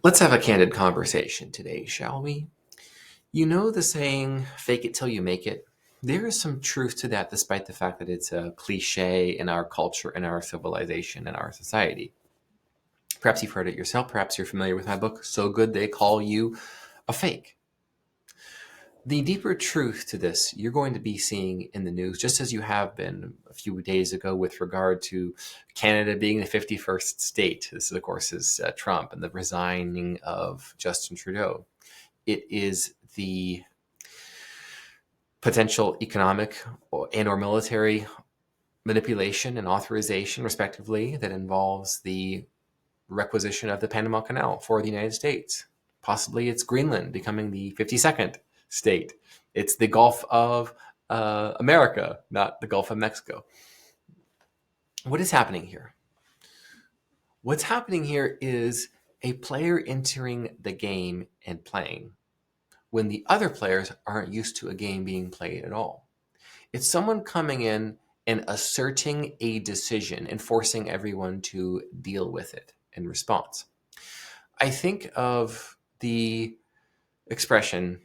Let's have a candid conversation today, shall we? You know the saying, fake it till you make it? There is some truth to that, despite the fact that it's a cliche in our culture, in our civilization, in our society. Perhaps you've heard it yourself. Perhaps you're familiar with my book, So Good They Call You a Fake. The deeper truth to this you're going to be seeing in the news, just as you have been a few days ago with regard to Canada being the 51st state. This, of course, is Trump and the resigning of Justin Trudeau. It is the potential economic and or military manipulation and authorization, respectively, that involves the requisition of the Panama Canal for the United States. Possibly it's Greenland becoming the 52nd state. It's the Gulf of America, not the Gulf of Mexico. What is happening here? What's happening here is a player entering the game and playing when the other players aren't used to a game being played at all. It's someone coming in and asserting a decision and forcing everyone to deal with it in response. I think of the expression,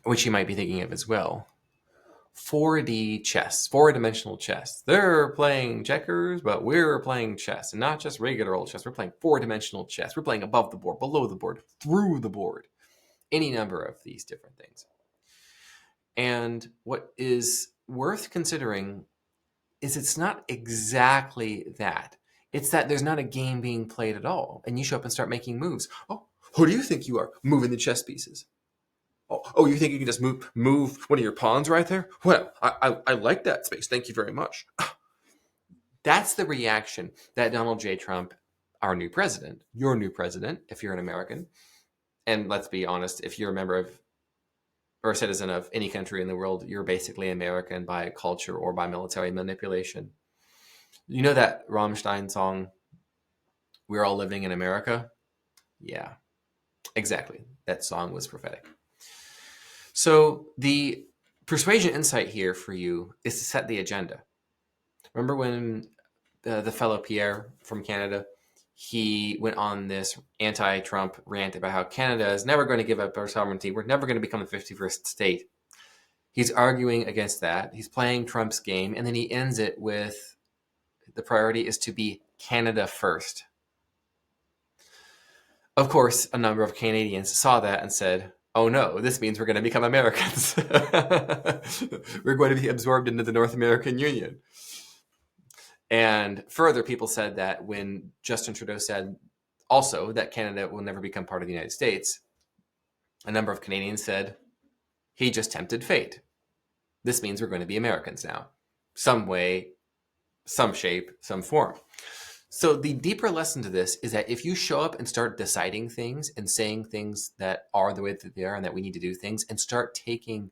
which you might be thinking of as well, 4D chess, four-dimensional chess. They're playing checkers, but we're playing chess, and not just regular old chess. We're playing four-dimensional chess. We're playing above the board, below the board, through the board, any number of these different things. And what is worth considering is it's not exactly that. It's that there's not a game being played at all, and you show up and start making moves. Oh, who do you think you are? Moving the chess pieces. Oh, you think you can just move one of your pawns right there? Well, I like that space. Thank you very much. That's the reaction that Donald J. Trump, our new president, your new president, if you're an American, and let's be honest, if you're a member of or a citizen of any country in the world, you're basically American by culture or by military manipulation. You know that Rammstein song, We're All Living in America? Yeah, exactly. That song was prophetic. So the persuasion insight here for you is to set the agenda. Remember when the fellow Pierre from Canada, he went on this anti-Trump rant about how Canada is never going to give up our sovereignty. We're never going to become the 51st state. He's arguing against that. He's playing Trump's game, and then he ends it with the priority is to be Canada first. Of course, a number of Canadians saw that and said, oh no, this means we're going to become Americans. We're going to be absorbed into the North American Union. And further, people said that when Justin Trudeau said also that Canada will never become part of the United States, a number of Canadians said, he just tempted fate. This means we're going to be Americans now. Some way, some shape, some form. So the deeper lesson to this is that if you show up and start deciding things and saying things that are the way that they are and that we need to do things and start taking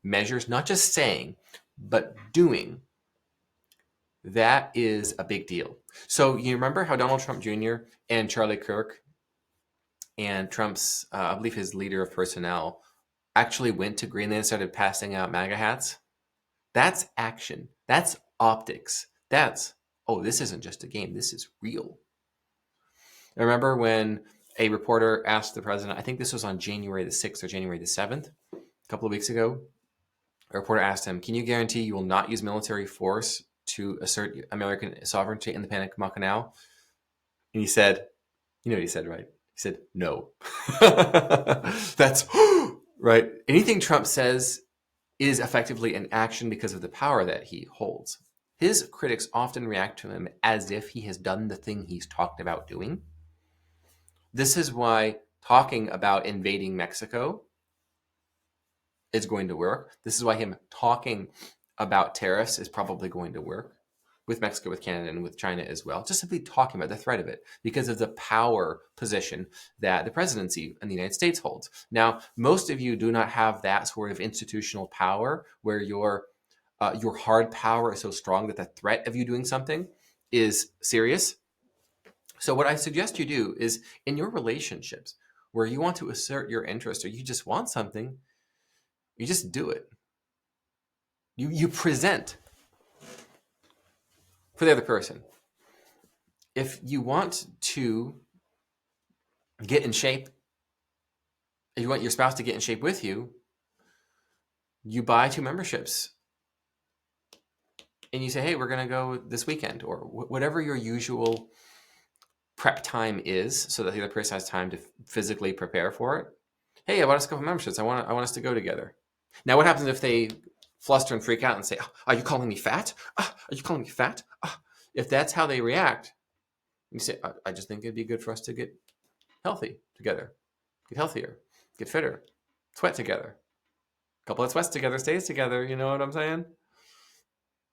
measures, not just saying, but doing, that is a big deal. So you remember how Donald Trump Jr. and Charlie Kirk and Trump's, I believe his leader of personnel, actually went to Greenland and started passing out MAGA hats? That's action. That's optics. That's, oh, this isn't just a game. This is real. I remember when a reporter asked the president, I think this was on January the 6th or January the 7th, a couple of weeks ago. A reporter asked him, can you guarantee you will not use military force to assert American sovereignty in the Panama Canal? And he said, you know what he said, right? He said, no. That's right. Anything Trump says is effectively an action because of the power that he holds. His critics often react to him as if he has done the thing he's talked about doing. This is why talking about invading Mexico is going to work. This is why him talking about tariffs is probably going to work with Mexico, with Canada, and with China as well. Just simply talking about the threat of it because of the power position that the presidency in the United States holds. Now, most of you do not have that sort of institutional power where your hard power is so strong that the threat of you doing something is serious. So what I suggest you do is in your relationships where you want to assert your interest or you just want something, you just do it. You present for the other person. If you want to get in shape, if you want your spouse to get in shape with you, you buy 2 memberships and you say, hey, we're going to go this weekend, or whatever your usual prep time is, so that the other person has time to physically prepare for it. Hey, I want us a couple memberships. I want us to go together. Now, what happens if they fluster and freak out and say, oh, are you calling me fat? Are you calling me fat? If that's how they react, you say, I just think it'd be good for us to get healthy together, get healthier, get fitter, sweat together. A couple of sweats together stays together. You know what I'm saying?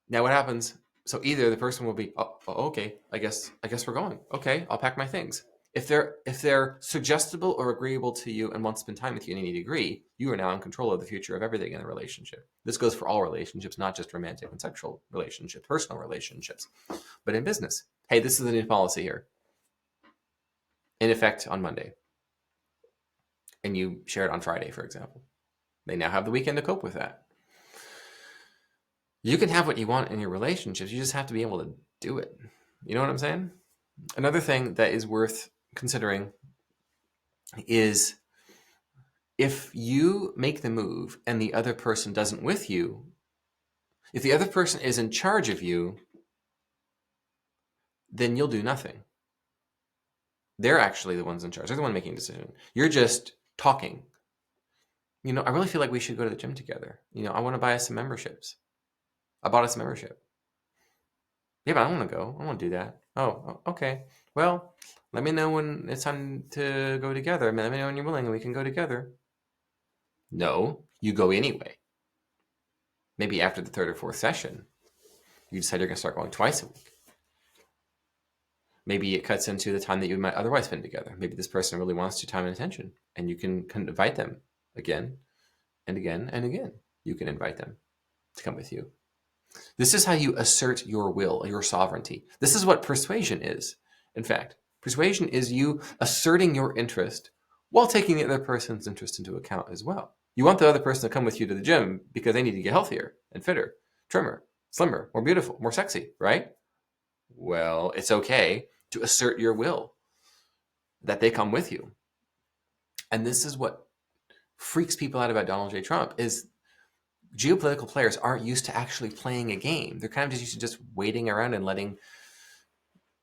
Now, what happens? So either the person will be, okay, I guess we're going. Okay, I'll pack my things. If they're suggestible or agreeable to you and want to spend time with you and you need to agree, you are now in control of the future of everything in the relationship. This goes for all relationships, not just romantic and sexual relationships, personal relationships, but in business. Hey, this is the new policy here, in effect on Monday, and you share it on Friday, for example. They now have the weekend to cope with that. You can have what you want in your relationships. You just have to be able to do it. You know what I'm saying? Another thing that is worth considering is, if you make the move and the other person doesn't with you, if the other person is in charge of you, then you'll do nothing. They're actually the ones in charge. They're the one making a decision. You're just talking. I really feel like we should go to the gym together. I want to buy us some memberships. I bought us a membership. Yeah, but I want to go. I want to do that. Oh, okay. Well, let me know when it's time to go together. Let me know when you're willing and we can go together. No, you go anyway. Maybe after the 3rd or 4th session, you decide you're going to start going twice a week. Maybe it cuts into the time that you might otherwise spend together. Maybe this person really wants your time and attention, and you can invite them again and again and again. You can invite them to come with you. This is how you assert your will, your sovereignty. This is what persuasion is. In fact, persuasion is you asserting your interest while taking the other person's interest into account as well. You want the other person to come with you to the gym because they need to get healthier and fitter, trimmer, slimmer, more beautiful, more sexy, right? Well, it's okay to assert your will that they come with you. And this is what freaks people out about Donald J. Trump, is geopolitical players aren't used to actually playing a game. They're kind of just used to just waiting around and letting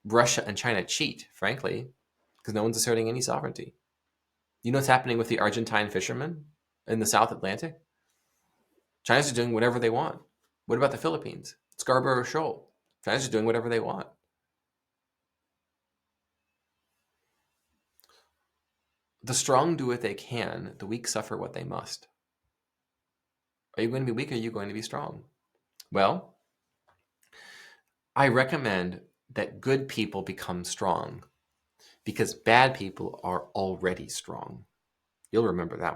Russia and China cheat, frankly, because no one's asserting any sovereignty. You know what's happening with the Argentine fishermen in the South Atlantic? China's just doing whatever they want. What about the Philippines? Scarborough Shoal. China's just doing whatever they want. The strong do what they can. The weak suffer what they must. Are you going to be weak or are you going to be strong? Well, I recommend that good people become strong because bad people are already strong. You'll remember that